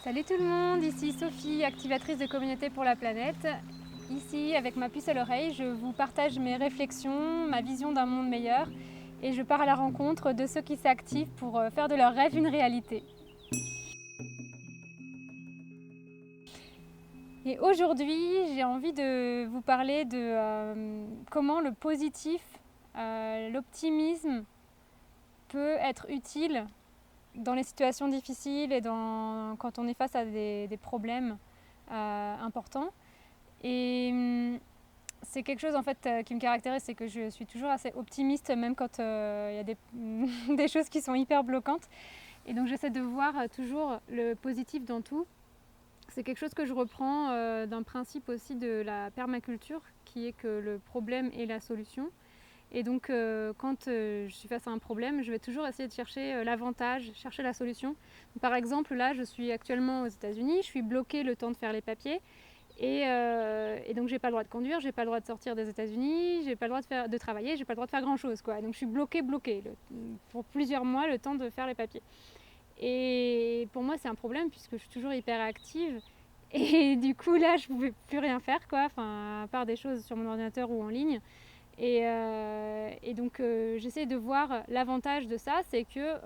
Salut tout le monde, ici Sophie, activatrice de communauté pour la planète. Ici, avec ma puce à l'oreille, je vous partage mes réflexions, ma vision d'un monde meilleur et je pars à la rencontre de ceux qui s'activent pour faire de leurs rêves une réalité. Et aujourd'hui, j'ai envie de vous parler de comment le positif, l'optimisme peut être utile dans les situations difficiles et quand on est face à des problèmes importants. Et c'est quelque chose en fait qui me caractérise, c'est que je suis toujours assez optimiste même quand il y a des choses qui sont hyper bloquantes. Et donc j'essaie de voir toujours le positif dans tout. C'est quelque chose que je reprends d'un principe aussi de la permaculture, qui est que le problème est la solution. Et donc quand je suis face à un problème, je vais toujours essayer de chercher l'avantage, chercher la solution. Donc, par exemple, là, je suis actuellement aux États-Unis, je suis bloquée le temps de faire les papiers. Et donc j'ai pas le droit de conduire, j'ai pas le droit de sortir des États-Unis, j'ai pas le droit de travailler, j'ai pas le droit de faire grand chose quoi. Donc je suis bloquée pour plusieurs mois le temps de faire les papiers. Et pour moi c'est un problème puisque je suis toujours hyper active. Et du coup là je pouvais plus rien faire quoi, enfin à part des choses sur mon ordinateur ou en ligne. Et donc j'essaie de voir l'avantage de ça, c'est que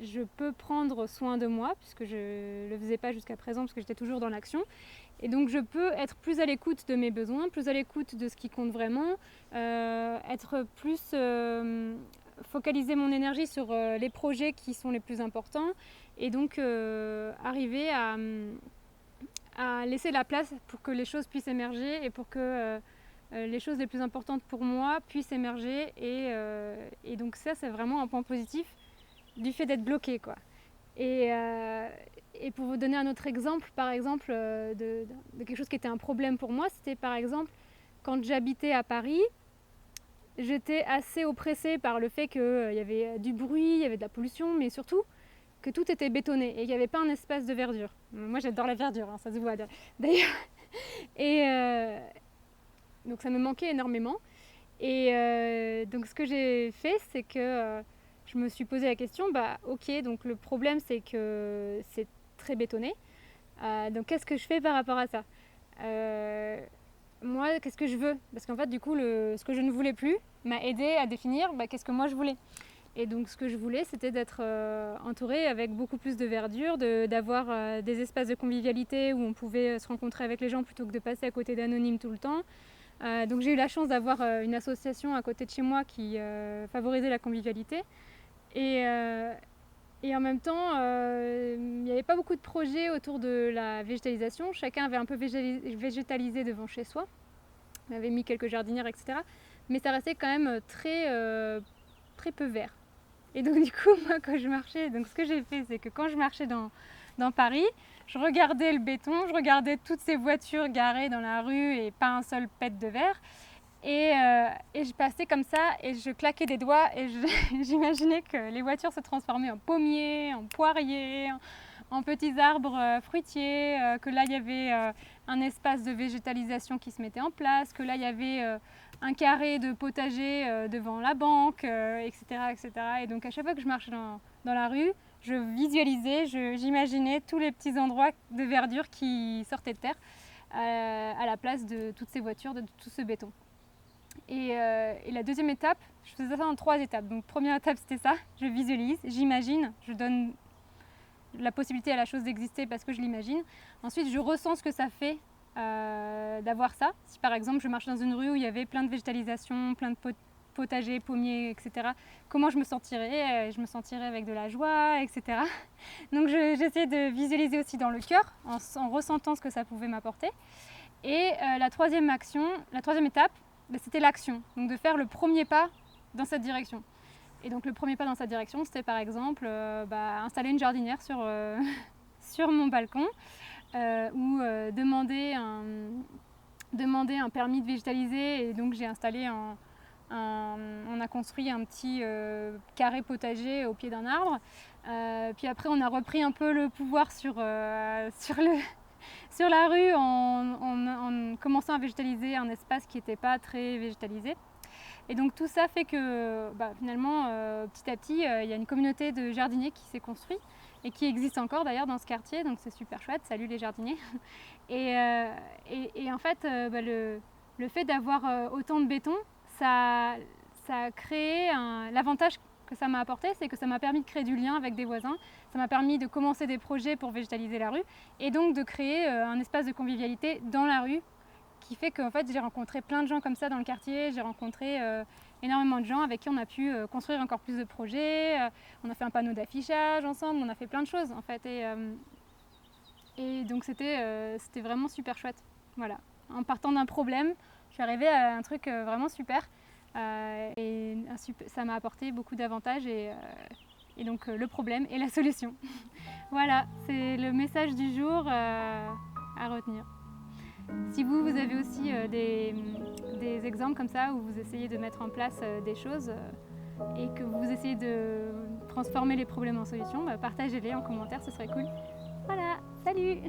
je peux prendre soin de moi puisque je ne le faisais pas jusqu'à présent parce que j'étais toujours dans l'action. Et donc je peux être plus à l'écoute de mes besoins, plus à l'écoute de ce qui compte vraiment, être plus focaliser mon énergie sur les projets qui sont les plus importants et donc arriver à laisser la place pour que les choses puissent émerger et pour que les choses les plus importantes pour moi puissent émerger. Et donc ça c'est vraiment un point positif du fait d'être bloqué quoi. Et pour vous donner un autre exemple, par exemple, de quelque chose qui était un problème pour moi, c'était par exemple quand j'habitais à Paris, j'étais assez oppressée par le fait qu'il y avait du bruit, il y avait de la pollution, mais surtout que tout était bétonné et qu'il n'y avait pas un espace de verdure. Moi j'adore la verdure, hein, ça se voit d'ailleurs. Et donc ça me manquait énormément. Et donc ce que j'ai fait, c'est que je me suis posé la question, ok, donc le problème c'est que c'est très bétonné. Donc qu'est-ce que je fais par rapport à ça? Moi, qu'est-ce que je veux? Parce qu'en fait, du coup, ce que je ne voulais plus m'a aidé à définir qu'est-ce que moi je voulais. Et donc ce que je voulais, c'était d'être entourée avec beaucoup plus de verdure, d'avoir des espaces de convivialité où on pouvait se rencontrer avec les gens plutôt que de passer à côté d'anonymes tout le temps. Donc j'ai eu la chance d'avoir une association à côté de chez moi qui favorisait la convivialité. Et, euh, et en même temps, il n'y avait pas beaucoup de projets autour de la végétalisation. Chacun avait un peu végétalisé devant chez soi. On avait mis quelques jardinières, etc. Mais ça restait quand même très peu vert. Et donc du coup, moi quand je marchais, donc ce que j'ai fait, c'est que quand je marchais dans Paris, je regardais le béton, je regardais toutes ces voitures garées dans la rue et pas un seul pet de verre. Et je passais comme ça et je claquais des doigts et j'imaginais que les voitures se transformaient en pommiers, en poiriers, en petits arbres fruitiers, que là il y avait un espace de végétalisation qui se mettait en place, que là il y avait un carré de potager devant la banque, etc., etc. Et donc à chaque fois que je marchais dans la rue, je visualisais, j'imaginais tous les petits endroits de verdure qui sortaient de terre à la place de toutes ces voitures, de tout ce béton. Et la deuxième étape, je faisais ça en 3 étapes. Donc première étape c'était ça, je visualise, j'imagine, je donne la possibilité à la chose d'exister parce que je l'imagine. Ensuite je ressens ce que ça fait d'avoir ça. Si par exemple je marche dans une rue où il y avait plein de végétalisation, plein de potagers, pommiers, etc. Comment je me sentirais? Je me sentirais avec de la joie, etc. Donc j'essayais de visualiser aussi dans le cœur en ressentant ce que ça pouvait m'apporter. Et la troisième étape, c'était l'action, donc de faire le premier pas dans cette direction. Et donc le premier pas dans cette direction, c'était par exemple installer une jardinière sur mon balcon ou demander un permis de végétaliser. Et donc j'ai installé on a construit un petit carré potager au pied d'un arbre. Puis après on a repris un peu le pouvoir sur la rue en commençant à végétaliser un espace qui n'était pas très végétalisé. Et donc tout ça fait que finalement petit à petit il y a une communauté de jardiniers qui s'est construite. et qui existe encore d'ailleurs dans ce quartier, donc c'est super chouette, salut les jardiniers. Et en fait, le fait d'avoir autant de béton, ça a créé l'avantage que ça m'a apporté, c'est que ça m'a permis de créer du lien avec des voisins, ça m'a permis de commencer des projets pour végétaliser la rue et donc de créer un espace de convivialité dans la rue qui fait qu'en fait j'ai rencontré plein de gens comme ça dans le quartier, j'ai rencontré énormément de gens avec qui on a pu construire encore plus de projets, on a fait un panneau d'affichage ensemble, on a fait plein de choses en fait et donc c'était vraiment super chouette. Voilà, en partant d'un problème, je suis arrivée à un truc vraiment super. Ça m'a apporté beaucoup d'avantages et donc le problème et la solution. Voilà, c'est le message du jour à retenir. Si vous avez aussi des exemples comme ça où vous essayez de mettre en place des choses et que vous essayez de transformer les problèmes en solutions, partagez-les en commentaire, ce serait cool. Voilà, salut!